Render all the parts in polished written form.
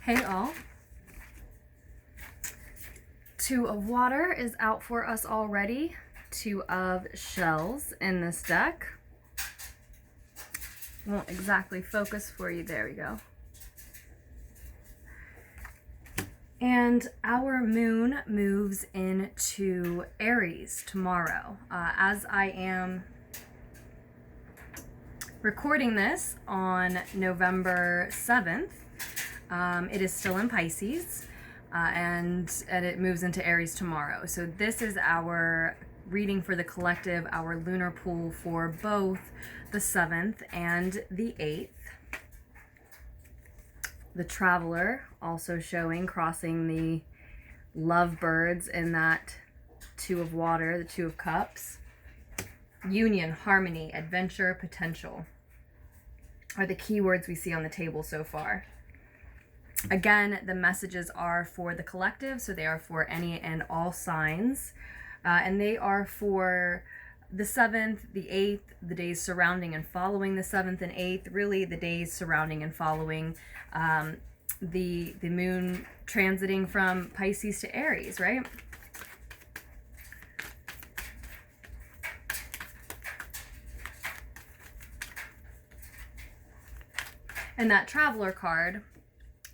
Hey all. Two of water is out for us already. Two of shells in this deck. Won't exactly focus for you. There we go. And our moon moves into Aries tomorrow. As I am recording this on November 7th, it is still in Pisces, and it moves into Aries tomorrow. So this is our reading for the collective, our lunar pool for both the 7th and the 8th. The Traveler also showing, crossing the lovebirds in that Two of Water, the Two of Cups. Union, harmony, adventure, potential are the keywords we see on the table so far. Again, the messages are for the collective, so they are for any and all signs. And they are for the 7th, the 8th, the days surrounding and following the 7th and 8th, really the days surrounding and following the moon transiting from Pisces to Aries, right? And that Traveler card,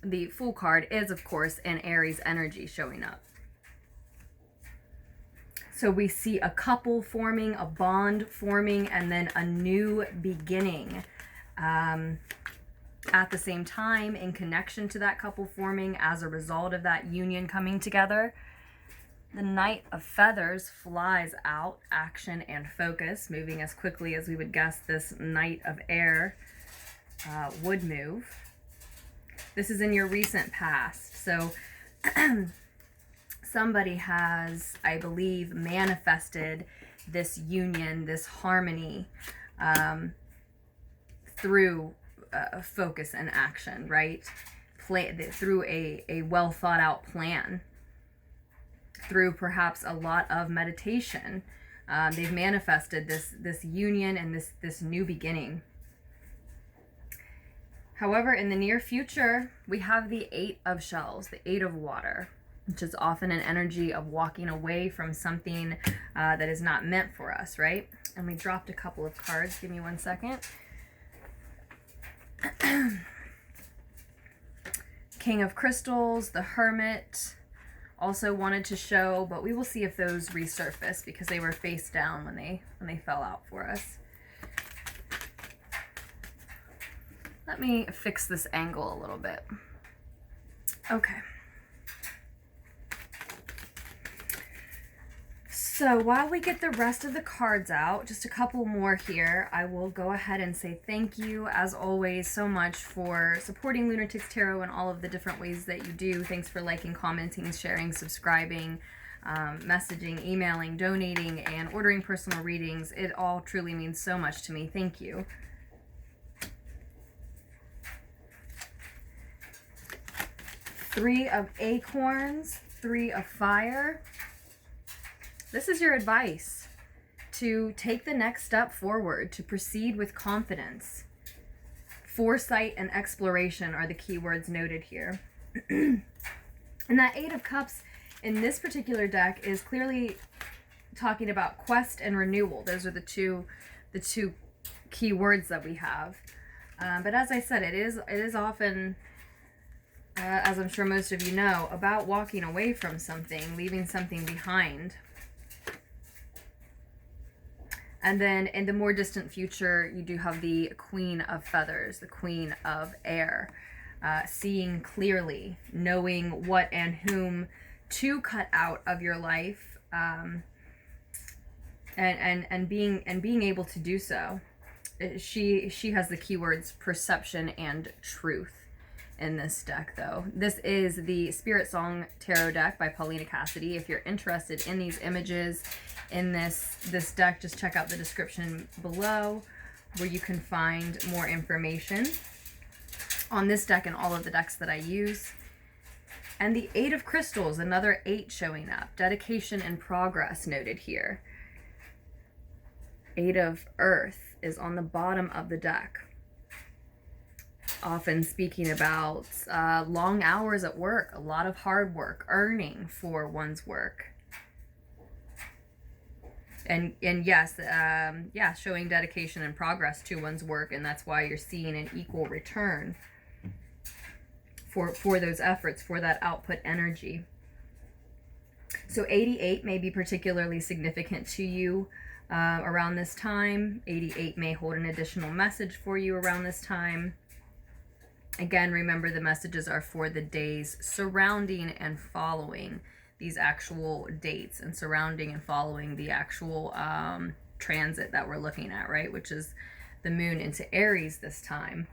the Fool card, is of course an Aries energy showing up. So we see a couple forming, a bond forming, and then a new beginning at the same time, in connection to that couple forming as a result of that union coming together. The Knight of Feathers flies out, action and focus, moving as quickly as we would guess this Knight of Air would move. This is in your recent past. So somebody has, I believe, manifested this union, this harmony through focus and action, right? Through a well thought out plan, through perhaps a lot of meditation. They've manifested this union and this new beginning. However, in the near future, we have the 8 of shells, the 8 of water, which is often an energy of walking away from something that is not meant for us, right? And we dropped a couple of cards. Give me 1 second. King of Crystals, the Hermit, also wanted to show, but we will see if those resurface because they were face down when they fell out for us. Let me fix this angle a little bit. Okay. So while we get the rest of the cards out, just a couple more here, I will go ahead and say thank you, as always, so much for supporting Lunatics Tarot in all of the different ways that you do. Thanks for liking, commenting, sharing, subscribing, messaging, emailing, donating, and ordering personal readings. It all truly means so much to me. Thank you. Three of Acorns, 3 of Fire. This is your advice to take the next step forward, to proceed with confidence. Foresight and exploration are the key words noted here. And that 8 of Cups in this particular deck is clearly talking about quest and renewal. Those are the two key words that we have. But as I said, it is often, as I'm sure most of you know, about walking away from something, leaving something behind. And then in the more distant future, you do have the Queen of Feathers, the Queen of Air, seeing clearly, knowing what and whom to cut out of your life, and being able to do so. She has the keywords perception and truth in this deck, though. This is the Spirit Song Tarot deck by Paulina Cassidy. If you're interested in these images in this deck, just check out the description below where you can find more information on this deck and all of the decks that I use. And the 8 of Crystals, another 8 showing up. Dedication and progress noted here. 8 of Earth is on the bottom of the deck. often speaking about long hours at work, a lot of hard work, earning for one's work. And yes, yeah, showing dedication and progress to one's work, and that's why you're seeing an equal return for those efforts, for that output energy. So 88 may be particularly significant to you around this time. 88 may hold an additional message for you around this time. Again, remember the messages are for the days surrounding and following these actual dates, and surrounding and following the actual transit that we're looking at, right? Which is the moon into Aries this time.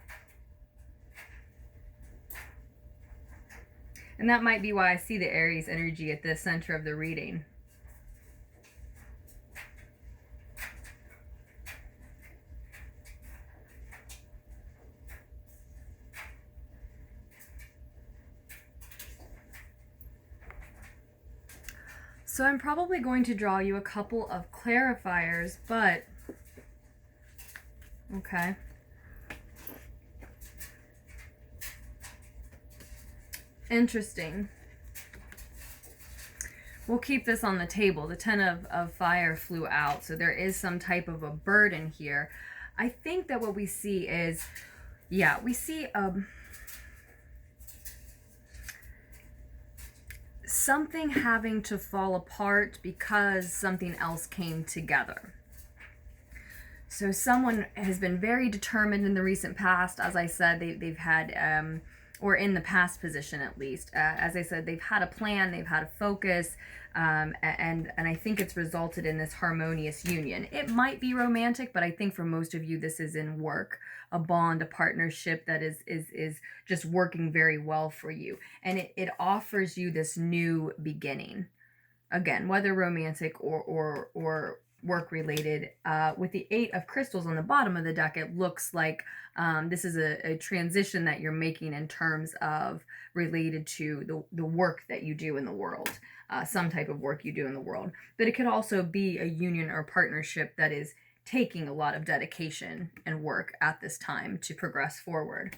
And that might be why I see the Aries energy at the center of the reading. So I'm probably going to draw you a couple of clarifiers, but okay. Interesting. We'll keep this on the table. The 10 of fire flew out, so there is some type of a burden here. I think that what we see is, yeah, we see something having to fall apart because something else came together. So someone has been very determined in the recent past. As I said, they've had, or in the past position at least, as I said, they've had a plan, they've had a focus, and I think it's resulted in this harmonious union. It might be romantic, but I think for most of you, this is in work, a bond, a partnership that is just working very well for you. And it offers you this new beginning. Again, whether romantic or work related. With the 8 of crystals on the bottom of the deck, it looks like this is a transition that you're making in terms of related to the work that you do in the world, some type of work you do in the world. But it could also be a union or partnership that is taking a lot of dedication and work at this time to progress forward.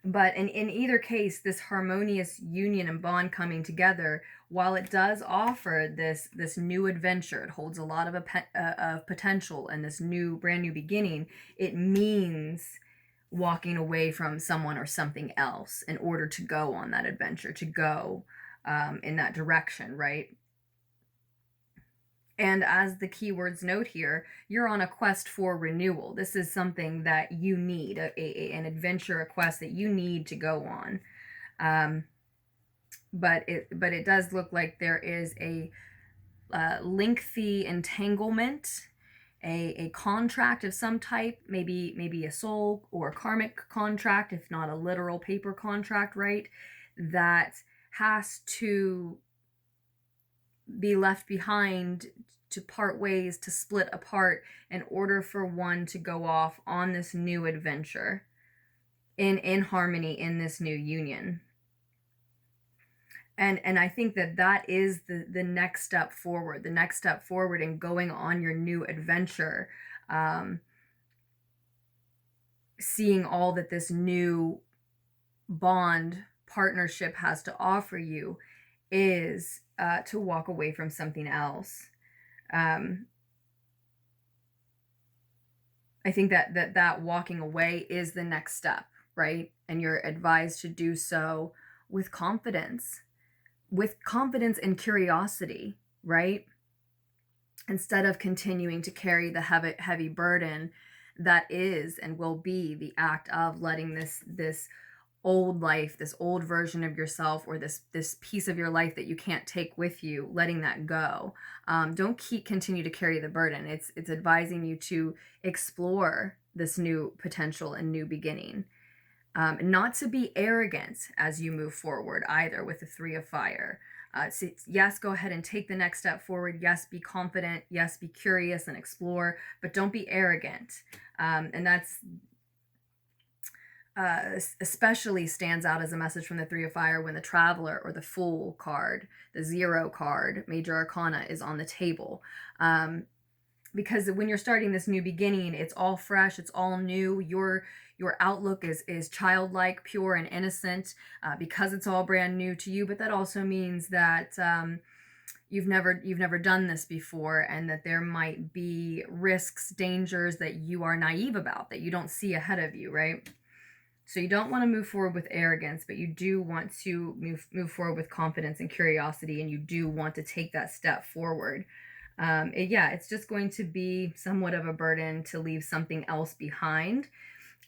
But in either case, this harmonious union and bond coming together, while it does offer this new adventure, it holds a lot of potential and this brand new beginning, it means walking away from someone or something else in order to go on that adventure, to go in that direction, right? And as the keywords note here, you're on a quest for renewal. This is something that you need, an adventure, a quest that you need to go on. But it does look like there is a lengthy entanglement, a contract of some type, maybe a soul or karmic contract, if not a literal paper contract, right? That has to be left behind, to part ways, to split apart in order for one to go off on this new adventure in harmony in this new union. And I think that is the next step forward, in going on your new adventure, seeing all that this new bond partnership has to offer you is to walk away from something else. I think that walking away is the next step, right? And you're advised to do so with confidence and curiosity, right? Instead of continuing to carry the heavy burden that is and will be the act of letting this old life, this old version of yourself, or this piece of your life that you can't take with you, letting that go. Don't continue to carry the burden. It's advising you to explore this new potential and new beginning. Not to be arrogant as you move forward either with the 3 of fire. So yes, go ahead and take the next step forward. Yes, be confident. Yes, be curious and explore, but don't be arrogant. And that's especially stands out as a message from the 3 of fire when the Traveler or the Fool card, the 0 card, Major Arcana, is on the table. Because when you're starting this new beginning, it's all fresh, it's all new. You're your outlook is childlike, pure, and innocent, because it's all brand new to you. But that also means that you've never done this before, and that there might be risks, dangers that you are naive about, that you don't see ahead of you, right? So you don't want to move forward with arrogance, but you do want to move forward with confidence and curiosity, and you do want to take that step forward. It's just going to be somewhat of a burden to leave something else behind.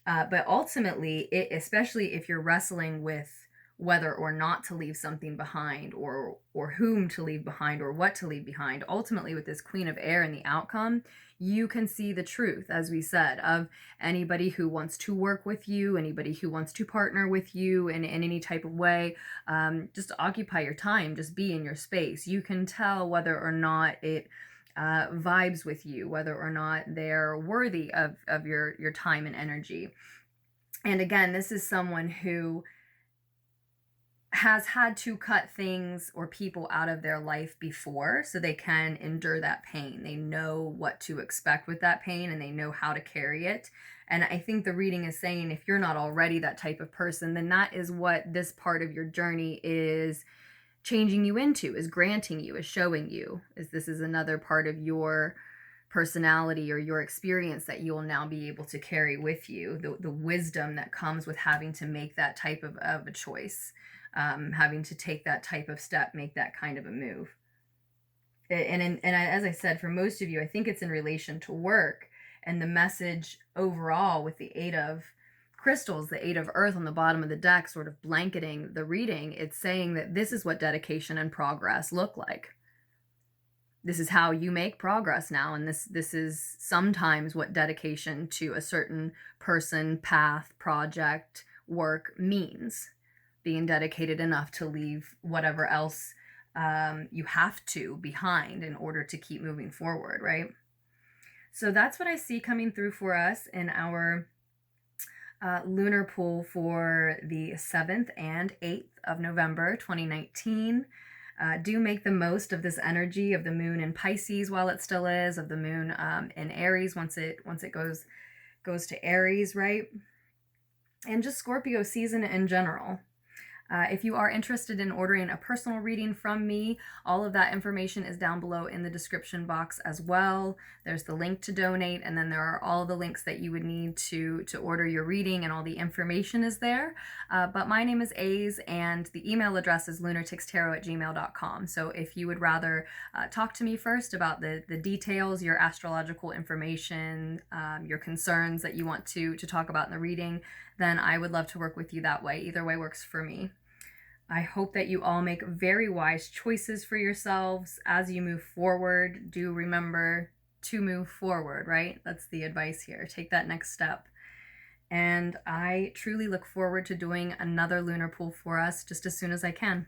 But ultimately, especially if you're wrestling with whether or not to leave something behind, or whom to leave behind, or what to leave behind, ultimately with this Queen of Air and the outcome, you can see the truth, as we said, of anybody who wants to work with you, anybody who wants to partner with you in any type of way. Just occupy your time, just be in your space. You can tell whether or not it vibes with you, whether or not they're worthy of your time and energy. And again, this is someone who has had to cut things or people out of their life before, so they can endure that pain. They know what to expect with that pain, and they know how to carry it. And I think the reading is saying, if you're not already that type of person, then that is what this part of your journey is changing you into, is granting you, is showing you, is this is another part of your personality or your experience that you will now be able to carry with you, the wisdom that comes with having to make that type of a choice, having to take that type of step, make that kind of a move. And as I said, for most of you, I think it's in relation to work, and the message overall with the Eight of Crystals, the Eight of Earth on the bottom of the deck, sort of blanketing the reading. It's saying that this is what dedication and progress look like. This is how you make progress now, and this is sometimes what dedication to a certain person, path, project, work means. Being dedicated enough to leave whatever else you have to behind in order to keep moving forward, right? So that's what I see coming through for us in our lunar pool for the 7th and 8th of November 2019. Do make the most of this energy of the moon in Pisces while it still is, of the moon in Aries once it goes to Aries, right? And just Scorpio season in general. If you are interested in ordering a personal reading from me, all of that information is down below in the description box as well. There's the link to donate, and then there are all the links that you would need to order your reading, and all the information is there. But my name is Aries, and the email address is lunartixtarot@gmail.com. So if you would rather talk to me first about the details, your astrological information, your concerns that you want to talk about in the reading, then I would love to work with you that way. Either way works for me. I hope that you all make very wise choices for yourselves as you move forward. Do remember to move forward, right? That's the advice here. Take that next step. And I truly look forward to doing another lunar pool for us just as soon as I can.